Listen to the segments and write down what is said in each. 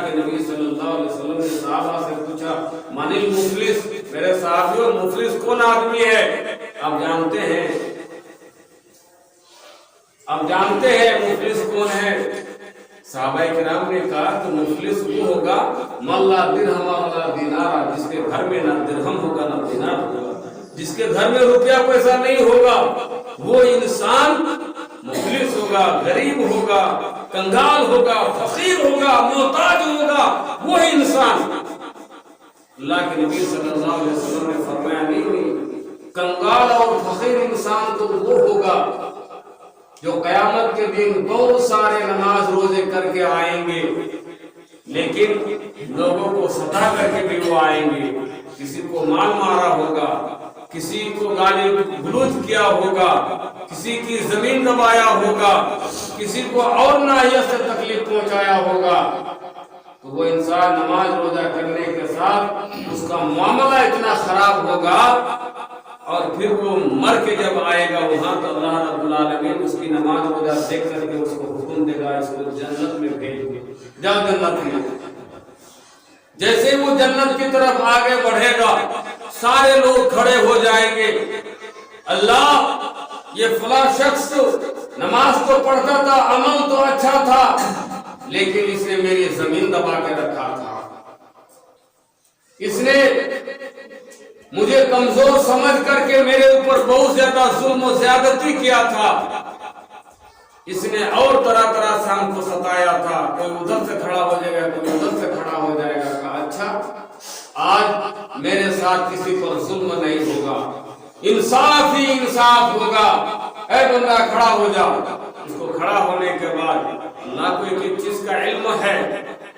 اللہ کے نبی صلی اللہ علیہ وسلم نے صحابہ سے پوچھا من المفلس، میرے صحابیوں مفلس کون آدمی ہے؟ آپ جانتے ہیں مفلس کون ہے؟ صحابہ کرام نے کہا کہ مفلس وہ ہوگا من لا درہم ولا دینار، جس کے گھر میں نہ درہم ہوگا نہ دینار ہوگا، جس کے گھر میں روپیہ پیسہ نہیں ہوگا، وہ انسان مفلس ہوگا، غریب ہوگا، کنگال ہوگا، فقیر ہوگا، محتاج ہوگا، وہ انسان۔ اللہ کے نبی صلی اللہ علیہ وسلم نے فرمایا نہیں، کنگال اور فقیر انسان تو وہ ہوگا جو قیامت کے دن بہت سارے نماز روزے کر کے آئیں گے، لیکن لوگوں کو ستا کر کے بھی وہ آئیں گے، کسی کو مال مارا ہوگا، کسی کو گالی گلوچ کیا ہوگا، کسی کی زمین دبایا ہوگا، کسی کو اور ناحیت سے تکلیف پہنچایا ہوگا، تو وہ انسان نماز روزہ کرنے کے ساتھ اس کا معاملہ اتنا خراب ہوگا، اور پھر وہ مر کے جب آئے گا وہاں تو اللہ رب العالمین اس کی نماز روزہ دیکھ کر کے اس کو حکم دے گا اس کو جنت میں بھیج، جا جنت میں۔ جیسے وہ جنت کی طرف آگے بڑھے گا سارے لوگ کھڑے ہو جائیں گے، اللہ یہ فلاں شخص نماز تو پڑھتا تھا، عمل تو اچھا تھا، لیکن اس نے میری زمین دبا کے رکھا تھا، اس نے مجھے کمزور سمجھ کر کے میرے اوپر بہت زیادہ ظلم و زیادتی کیا تھا، اس نے اور طرح طرح سے ہم کو ستایا تھا، کوئی ادھر سے کھڑا ہو جائے گا، کوئی ادھر سے کھڑا ہو جائے گا، کہا اچھا آج میرے ساتھ کسی پر ظلم نہیں ہوگا، انصاف ہی انصاف ہوگا، اے بندہ کھڑا ہو جا۔ اس کو کھڑا ہونے کے بعد اللہ کو ایک چیز کا علم ہے،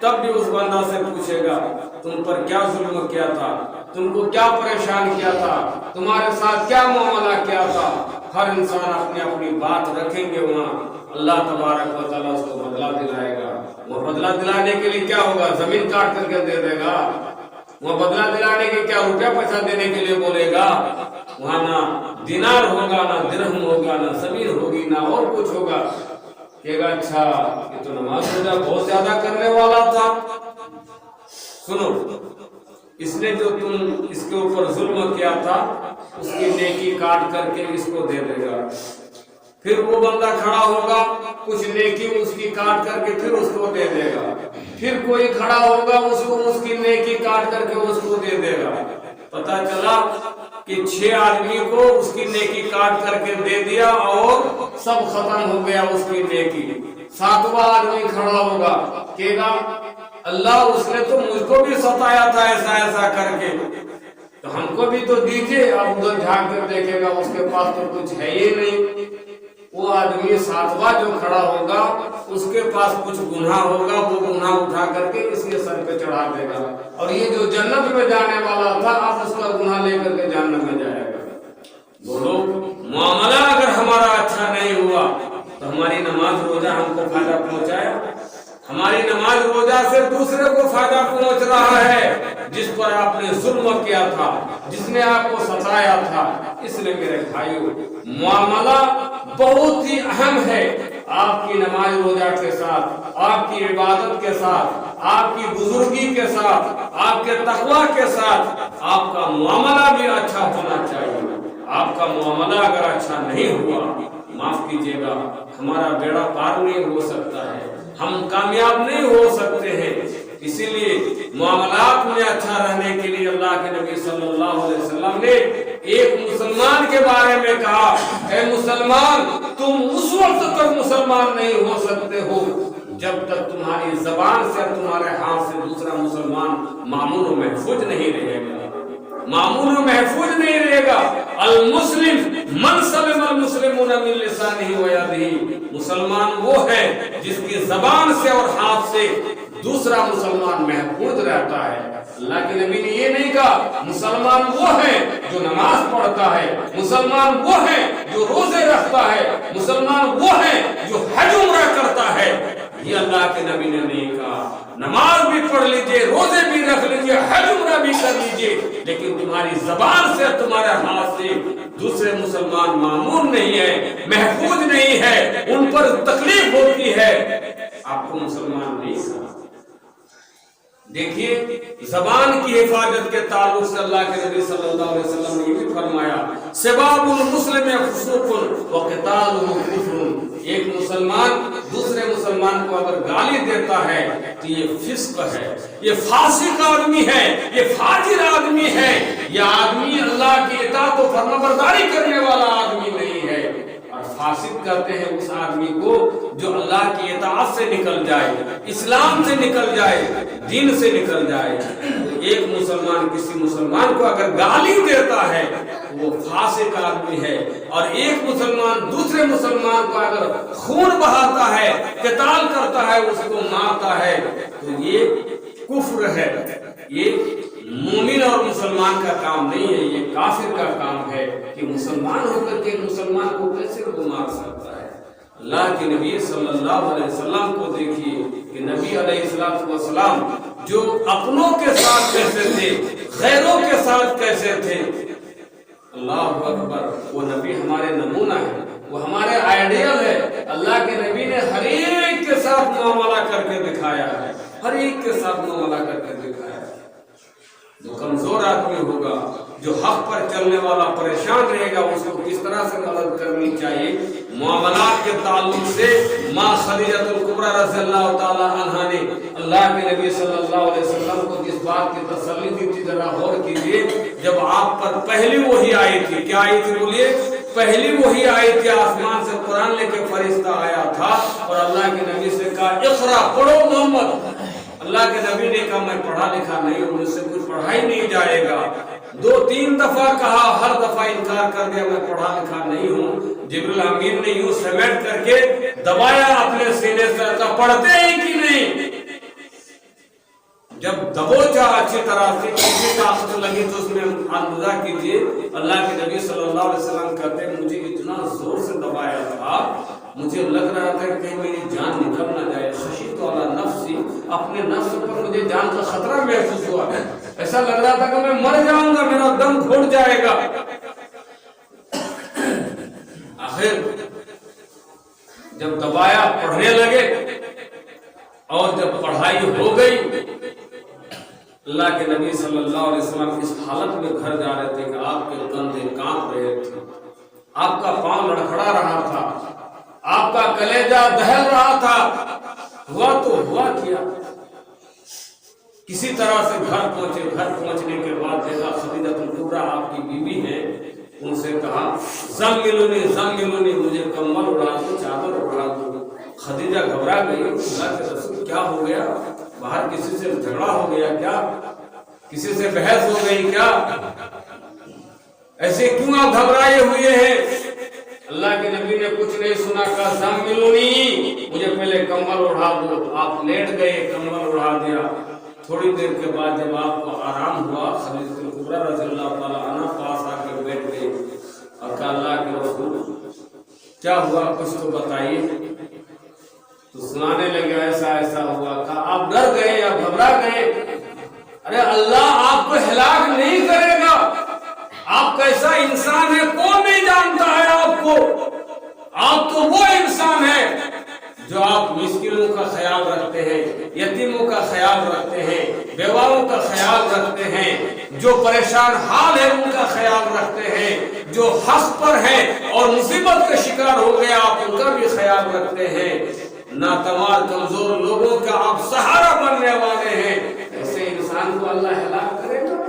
تب بھی اس بندہ سے پوچھے گا تم پر کیا ظلم کیا تھا، تم کو کیا پریشان کیا تھا، تمہارے ساتھ کیا معاملہ کیا تھا۔ ہر انسان اپنی اپنی بات رکھیں گے، وہاں اللہ تبارک و تعالیٰ اس کو بدلہ دلائے گا۔ وہ بدلہ دلانے کے لیے کیا ہوگا؟ زمین کاٹ کر کے دے دے گا۔ وہ بدلہ دلانے کے کیا روپیہ پیسہ دینے کے لیے بولے گا؟ وہاں نہ دینار ہوگا، نہ درہم ہوگا، نہ زمین ہوگی، نہ اور کچھ ہوگا۔ کہے گا اچھا یہ تو نماز روزہ بہت زیادہ کرنے والا تھا، سنو اس نے جو تم اس کے اوپر ظلم کیا تھا اس کی نیکی کاٹ کر کے اس کو دے دے گا۔ پھر وہ بندہ کھڑا ہوگا، کچھ نیکی اس کی کاٹ کر کے پھر اس کو دے دے گا۔ پھر کوئی کھڑا ہوگا، اس کو اس کی نیکی کاٹ کر کے اس کو دے دے گا۔ پتہ چلا کہ 6 آدمی کو اس کی نیکی کاٹ کر کے دے دیا اور سب ختم ہو گیا اس کی نیکی۔ 7واں آدمی کھڑا ہوگا، کہے گا اللہ اس نے تو مجھ کو بھی ستایا تھا ایسا ایسا کر کے، تو ہم کو بھی تو دیجئے۔ اب ادھر جھانک کر دیکھے گا اس کے پاس تو کچھ ہے ہی نہیں۔ وہ آدمی 7واں جو کھڑا ہوگا اس کے پاس کچھ گناہ ہوگا، وہ گناہ اٹھا کر کے اس کے سر پہ چڑھا دے گا، اور یہ جو جنت میں جانے والا تھا اب اس کا گناہ لے کر کے جہنم میں جائے گا۔ بولو معاملہ اگر ہمارا اچھا نہیں ہوا تو ہماری نماز روزہ ہم کو فائدہ پہنچایا؟ ہماری نماز روزہ سے دوسرے کو فائدہ پہنچ رہا ہے جس پر آپ نے ظلم کیا تھا، جس نے آپ کو ستایا تھا۔ اس لیے میرے بھائیو معاملہ بہت ہی اہم ہے۔ آپ کی نماز روزہ کے ساتھ، آپ کی عبادت کے ساتھ، آپ کی بزرگی کے ساتھ، آپ کے تقوی کے ساتھ آپ کا معاملہ بھی اچھا ہونا چاہیے۔ آپ کا معاملہ اگر اچھا نہیں ہوا، معاف کیجیے گا، ہمارا بیڑا پار نہیں ہو سکتا ہے، ہم کامیاب نہیں ہو سکتے ہیں۔ اسی لیے معاملات میں اچھا رہنے کے لیے اللہ کے نبی صلی اللہ علیہ وسلم نے ایک مسلمان کے بارے میں کہا، اے مسلمان تم اس وقت تک مسلمان نہیں ہو سکتے ہو جب تک تمہاری زبان سے، تمہارے ہاتھ سے دوسرا مسلمان معمول و محفوظ نہیں رہے گا۔ معمول و محفوظ نہیں رہے گا۔ المسلم من سلم المسلمون من لسانہ و یدہ، مسلمان وہ ہے جس کی زبان سے اور ہاتھ سے دوسرا مسلمان محفوظ رہتا ہے۔ اللہ کے نبی نے یہ نہیں کہا مسلمان وہ ہے جو نماز پڑھتا ہے، مسلمان وہ ہے جو روزے رکھتا ہے، مسلمان وہ ہے جو حج عمرہ کرتا ہے۔ یہ اللہ کے نبی نے نہیں کہا نماز بھی پڑھ لیجئے، روزے بھی رکھ لیجئے، حج عمرہ بھی کر لیجئے، لیکن تمہاری زبان سے، تمہارے ہاتھ سے دوسرے مسلمان معمول نہیں ہے، محفوظ نہیں ہے، ان پر تکلیف ہوتی ہے، آپ کو مسلمان نہیں کہا۔ دیکھیے زبان کی حفاظت کے تعلق سے اللہ کے نبی صلی اللہ علیہ وسلم نے یہ بھی فرمایا سباب المسلم فسوق وقتالہ کفر، ایک مسلمان دوسرے مسلمان کو اگر گالی دیتا ہے تو یہ فسق ہے، یہ فاسق آدمی ہے، یہ فاجر آدمی ہے، یہ آدمی اللہ کی اطاعت و فرمانبرداری کرنے والا آدمی نہیں ہے۔ اور فاسق کہتے ہیں اس آدمی کو جو اللہ کی اطاعت سے نکل جائے، اسلام سے نکل جائے، دین سے نکل جائے۔ ایک مسلمان کسی مسلمان کو اگر گالی دیتا ہے وہ فاسق آدمی ہے، اور ایک مسلمان دوسرے مسلمان کو اگر خون بہاتا ہے، قتال کرتا ہے، اس کو مارتا ہے، تو یہ کفر ہے۔ یہ مومن اور مسلمان کا کام نہیں ہے، یہ کافر کا کام ہے کہ مسلمان ہو کر کے مسلمان کو کیسے وہ مار سکتا ہے۔ اللہ کے نبی صلی اللہ علیہ وسلم کو دیکھیے کہ نبی علیہ السلام جو اپنوں کے ساتھ کیسے تھے، غیروں کے ساتھ کیسے تھے۔ اللہ اکبر، وہ نبی ہمارے نمونہ ہے، وہ ہمارے آئیڈیل ہے۔ اللہ کے نبی نے ہر ایک کے ساتھ معاملہ کر کے دکھایا ہے، ہر ایک کے ساتھ معاملہ کر کے دکھایا ہے۔ جو کمزور آدمی ہوگا، جو حق پر چلنے والا پریشان رہے گا، اس کو کس طرح سے مدد کرنی چاہیے۔ معاملات کے تعلق سے ماں خدیجہ الکبریٰ رضی اللہ تعالی عنہا نے اللہ کے نبی صلی اللہ علیہ وسلم کو جس بات کی تسلی دی تھی، ذرا غور کیجیے۔ جب آپ پر پہلی وحی آئی تھی، کیا آئی تھی بولیے؟ پہلی وحی آئی تھی، آسمان سے قرآن لے کے فرشتہ آیا تھا اور اللہ کے نبی سے کہا اقرا، پڑھو محمد۔ اللہ کے نبی نے کہا میں پڑھا لکھا نہیں ہوں، مجھ سے کچھ پڑھا ہی نہیں جائے گا۔ 2-3 دفعہ کہا، ہر دفعہ انکار کر دیا، میں پڑھا لکھا نہیں ہوں۔ جبریل امین نے یوں سمیٹ کر کے دبایا اپنے سینے سے، کہا پڑھتے ہیں کہ نہیں؟ جب دبوچا اچھی طرح سے، کسی طاقت لگی تو اس میں اندازہ کیجیے۔ اللہ کے نبی صلی اللہ علیہ وسلم کہتے ہیں مجھے اتنا زور سے دبایا تھا، مجھے لگ رہا تھا کہ میری جان نکل نہ جائے۔ خشیت علی نفسی، اپنے نفس پر مجھے جان کا خطرہ محسوس ہوا، ایسا لگ رہا تھا کہ میں مر جاؤں گا، میرا دم گھٹ جائے گا۔ آخر جب دبایا، پڑھنے لگے، اور جب پڑھائی ہو گئی، اللہ کے نبی صلی اللہ علیہ وسلم اس حالت میں گھر جا رہے تھے کہ آپ کے کندھے کانپ رہے تھے، آپ کا پاؤں لڑکھڑا رہا تھا، آپ کا کلیجہ دہل رہا تھا۔ ہوا تو ہوا کیا، کسی طرح سے گھر پہنچے۔ گھر پہنچنے کے بعد دیکھا خدیجہ الکبریٰ آپ کی بیوی ہے، ان سے کہا زملونی، مجھے کمبل اڑا دو، چادر اڑا دو۔ خدیجہ گھبرا گئی، اللہ کے رسول کیا ہو گیا؟ باہر کسی سے جھگڑا ہو گیا کیا؟ کسی سے بحث ہو گئی کیا؟ ایسے کیوں آپ گھبرائے ہوئے ہیں؟ اللہ کے نبی نے کچھ نہیں سنا، کہا زملونی، مجھے پہلے کمبل اڑا دو۔ آپ لیٹ گئے، کمبل اڑا دیا۔ تھوڑی دیر کے بعد جب آپ کو آرام ہوا، خدیجہ الکبریٰ رضی اللہ تعالی عنہ پاس آ کے بیٹھ گئی اور کہا اللہ کے رسول کیا ہوا، کچھ تو بتائیے۔ تو سنانے لگے ایسا ایسا ہوا۔ کہا آپ ڈر گئے یا گھبرا گئے؟ ارے اللہ آپ کو ہلاک نہیں کرے گا، آپ کیسا انسان ہے کون نہیں جانتا ہے آپ کو۔ آپ تو وہ انسان ہے جو آپ مسکینوں کا خیال رکھتے ہیں، یتیموں کا خیال رکھتے ہیں، بیواؤں کا خیال رکھتے ہیں، جو پریشان حال ہے ان کا خیال رکھتے ہیں، جو حق پر ہے اور مصیبت کا شکار ہو گیا آپ ان کا بھی خیال رکھتے ہیں۔ ناتوار کمزور لوگوں کا آپ سہارا بننے والے ہیں۔ ایسے انسان کو اللہ ہلاک کرے گا؟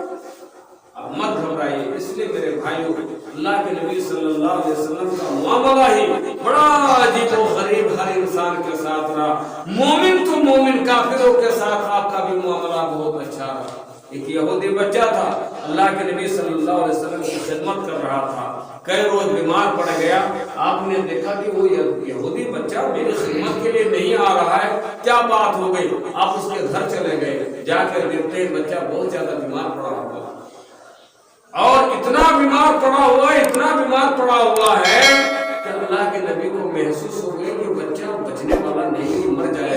اب مت گھبرائیے۔ اس لیے میرے بھائیوں، اللہ کے نبی صلی اللہ علیہ وسلم کا معاملہ ہی بڑا عجیب و غریب ہر انسان کے ساتھ رہا۔ مومن تو مومن، کافروں کے ساتھ آپ کا بھی معاملہ بہت اچھا رہا۔ ایک یہودی بچہ تھا، اللہ کے نبی صلی اللہ علیہ وسلم کی خدمت کر رہا تھا، کئی روز بیمار پڑ گیا۔ آپ نے دیکھا کہ وہ یہودی بچہ میری خدمت کے لیے نہیں آ رہا ہے، کیا بات ہو گئی؟ آپ اس کے گھر چلے گئے، جا کر دیکھتے ہیں بچہ بہت زیادہ بیمار پڑا ہوا، اور اتنا بیمار پڑا ہوا ہے کہ اللہ کے نبی کو محسوس ہو گیا کہ بچہ بچنے والا نہیں، مر جائے